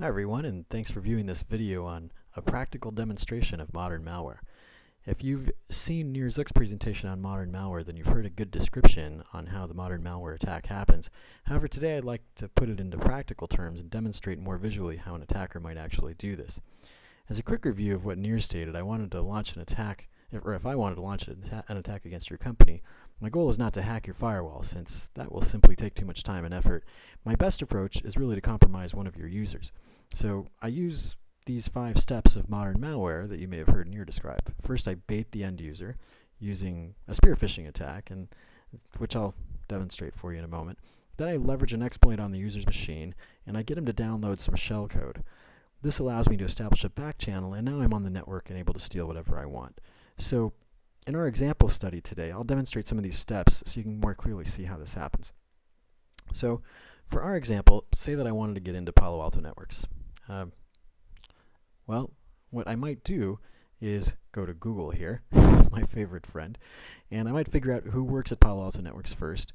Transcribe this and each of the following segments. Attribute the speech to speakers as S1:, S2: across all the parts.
S1: Hi everyone, and thanks for viewing this video on a practical demonstration of modern malware. If you've seen Nir Zuk's presentation on modern malware, then you've heard a good description on how the modern malware attack happens. However, today I'd like to put it into practical terms and demonstrate more visually how an attacker might actually do this. As a quick review of what Nir stated, I wanted to launch an attack, or if I wanted to launch an attack against your company, my goal is not to hack your firewall, since that will simply take too much time and effort. My best approach is really to compromise one of your users. So I use these 5 steps of modern malware that you may have heard Nir describe. First, I bait the end user using a spear phishing attack, which I'll demonstrate for you in a moment. Then I leverage an exploit on the user's machine, and I get him to download some shell code. This allows me to establish a back channel, and now I'm on the network and able to steal whatever I want. So in our example study today, I'll demonstrate some of these steps so you can more clearly see how this happens. So for our example, say that I wanted to get into Palo Alto networks. Well, what I might do is go to Google here, my favorite friend, and I might figure out who works at Palo Alto Networks first.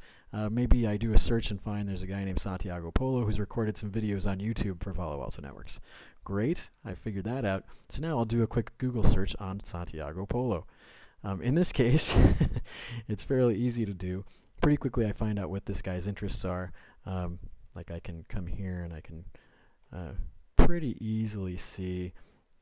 S1: Maybe I do a search and find there's a guy named Palo who's recorded some videos on YouTube for Palo Alto Networks. Great, I figured that out. So now I'll do a quick Google search on Palo. In this case, it's fairly easy to do. Pretty quickly I find out what this guy's interests are. Like I can come here and I can pretty easily see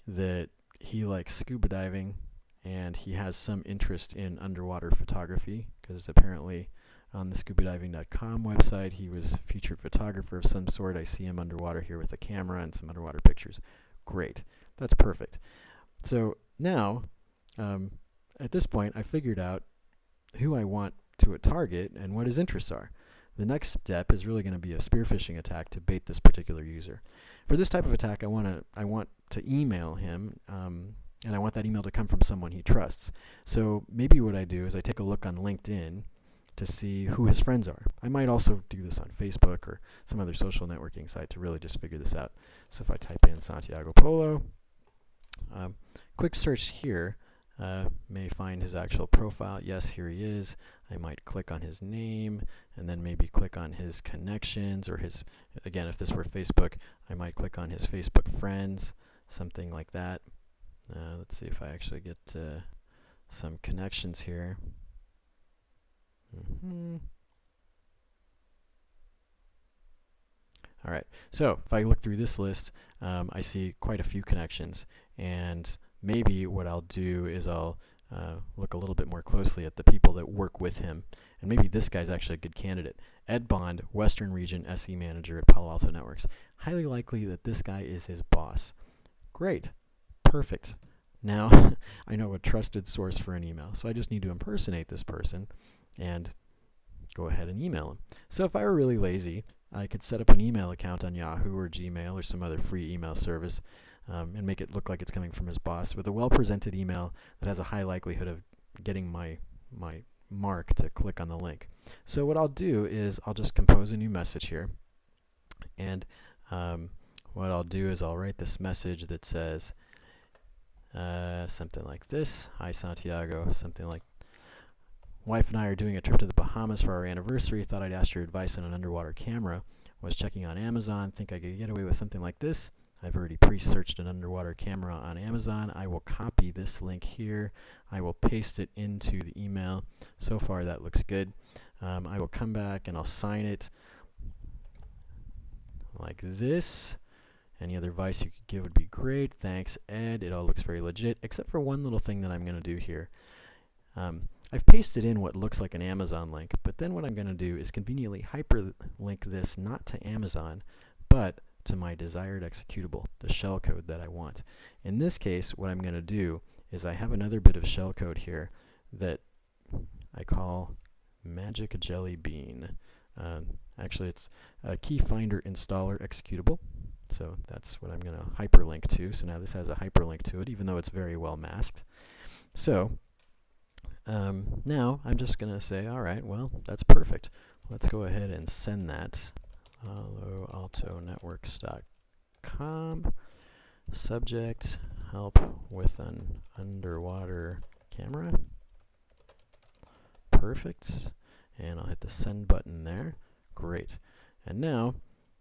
S1: that he likes scuba diving and he has some interest in underwater photography, because apparently on the scubadiving.com website he was a featured photographer of some sort. I see him underwater here with a camera and some underwater pictures. Great, that's perfect. So now at this point I figured out who I want to target and what his interests are. The next step is really going to be a spear phishing attack to bait this particular user. For this type of attack, I want to email him, and I want that email to come from someone he trusts. So maybe what I do is I take a look on LinkedIn to see who his friends are. I might also do this on Facebook or some other social networking site to really just figure this out. So if I type in Palo, quick search here may find his actual profile. Yes, here he is. I might click on his name and then maybe click on his connections, or his, again, if this were Facebook, I might click on his Facebook friends, something like that. Let's see if I actually get some connections here. Alright, so if I look through this list, I see quite a few connections, and maybe what I'll do is I'll look a little bit more closely at the people that work with him, and maybe this guy's actually a good candidate. Ed Bond, Western Region SE Manager at Palo Alto Networks. Highly likely that this guy is his boss. Great. Perfect. Now I know a trusted source for an email, so I just need to impersonate this person and go ahead and email him. So if I were really lazy, I could set up an email account on Yahoo or Gmail or some other free email service, and make it look like it's coming from his boss with a well-presented email that has a high likelihood of getting my mark to click on the link. So what I'll do is I'll just compose a new message here, and what I'll do is I'll write this message that says something like this: Hi Santiago, something like, wife and I are doing a trip to the Bahamas for our anniversary. Thought I'd ask your advice on an underwater camera. Was checking on Amazon. Think I could get away with something like this. I've already pre-searched an underwater camera on Amazon. I will copy this link here. I will paste it into the email. So far that looks good. I will come back and I'll sign it like this. Any other advice you could give would be great. Thanks, Ed. It all looks very legit, except for one little thing that I'm going to do here. I've pasted in what looks like an Amazon link, but then what I'm going to do is conveniently hyperlink this not to Amazon, but to my desired executable, the shell code that I want. In this case, what I'm going to do is I have another bit of shell code here that I call Magic Jelly Bean. Actually, it's a key finder installer executable. So that's what I'm going to hyperlink to. So now this has a hyperlink to it, even though it's very well masked. So now I'm just going to say, all right, well, that's perfect. Let's go ahead and send that. AltoNetworks.com. Subject: help with an underwater camera. Perfect. And I'll hit the send button there. Great. And now,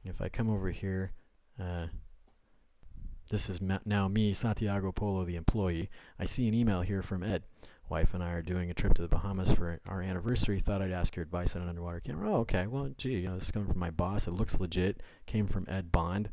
S1: if I come over here this is now me, Santiago Polo, the employee. I see an email here from Ed. Wife and I are doing a trip to the Bahamas for our anniversary. Thought I'd ask your advice on an underwater camera. Oh, okay. Well, gee, this is coming from my boss. It looks legit. Came from Ed Bond.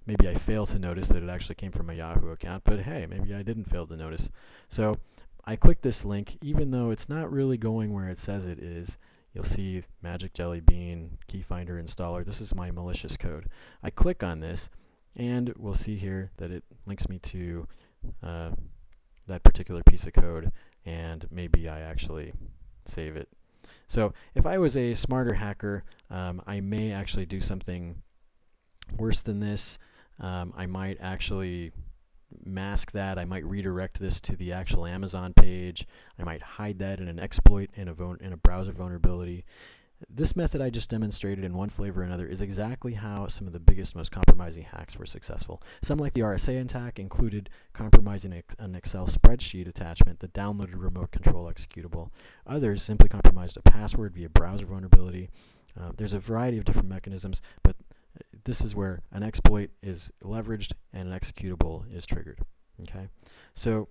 S1: Maybe I failed to notice that it actually came from a Yahoo account, but hey, maybe I didn't fail to notice. So I click this link, even though it's not really going where it says it is. You'll see Magic Jelly Bean, Key Finder Installer. This is my malicious code. I click on this, and we'll see here that it links me to that particular piece of code, and maybe I actually save it. So if I was a smarter hacker, I may actually do something worse than this. I might actually mask that. I might redirect this to the actual Amazon page. I might hide that in an exploit in a browser vulnerability. This method I just demonstrated in one flavor or another is exactly how some of the biggest, most compromising hacks were successful. Some, like the RSA attack, included compromising an Excel spreadsheet attachment that downloaded a remote control executable. Others simply compromised a password via browser vulnerability. There's a variety of different mechanisms, but this is where an exploit is leveraged and an executable is triggered. Okay, so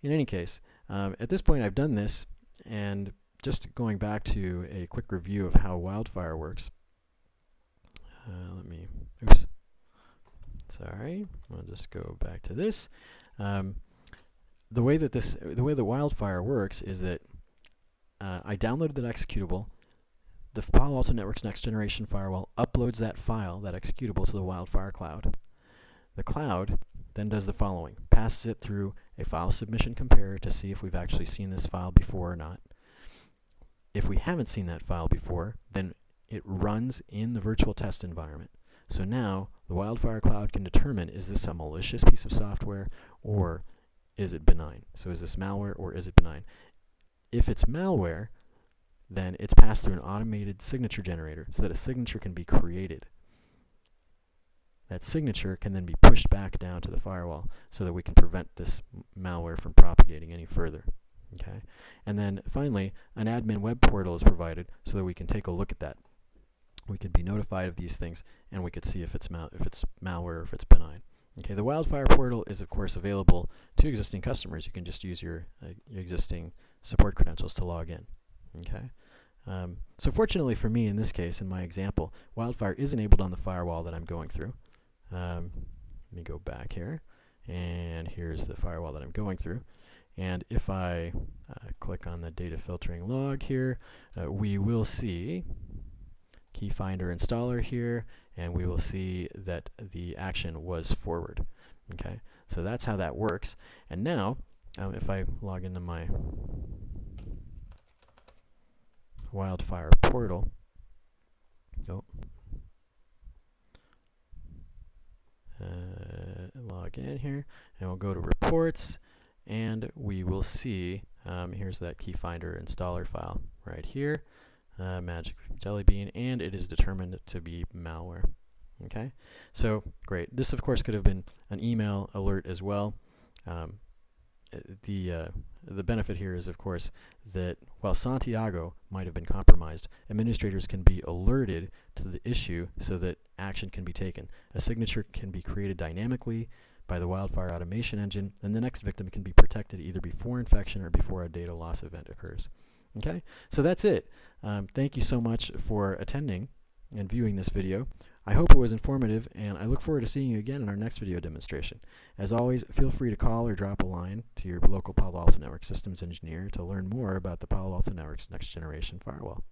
S1: in any case, at this point I've done this, and just going back to a quick review of how WildFire works. Sorry, I'll just go back to this. The way that WildFire works is that I downloaded that executable. The Palo Alto Network's next generation firewall uploads that file, that executable, to the WildFire cloud. The cloud then does the following: passes it through a file submission comparer to see if we've actually seen this file before or not. If we haven't seen that file before, then it runs in the virtual test environment. So now the WildFire cloud can determine, is this a malicious piece of software or is it benign? So is this malware or is it benign? If it's malware, then it's passed through an automated signature generator so that a signature can be created. That signature can then be pushed back down to the firewall so that we can prevent this malware from propagating any further. Okay, and then finally, an admin web portal is provided so that we can take a look at that. We could be notified of these things, and we could see if it's malware or if it's benign. Okay, the WildFire portal is of course available to existing customers. You can just use your existing support credentials to log in. Okay, so fortunately for me, in this case, in my example, WildFire is enabled on the firewall that I'm going through. Let me go back here, and here's the firewall that I'm going through. And if I click on the data filtering log here, we will see Key Finder Installer here, and we will see that the action was forward. Okay, so that's how that works. And now, if I log into my WildFire portal, log in here, and we'll go to reports, and we will see, here's that Key Finder Installer file right here, Magic Jelly Bean, and it is determined to be malware. Okay, so great. This of course could have been an email alert as well. The benefit here is, of course, that while Santiago might have been compromised, administrators can be alerted to the issue so that action can be taken. A signature can be created dynamically by the WildFire automation engine, and the next victim can be protected either before infection or before a data loss event occurs. Okay, so that's it. Thank you so much for attending and viewing this video. I hope it was informative, and I look forward to seeing you again in our next video demonstration. As always, feel free to call or drop a line to your local Palo Alto Network Systems engineer to learn more about the Palo Alto Network's next generation firewall.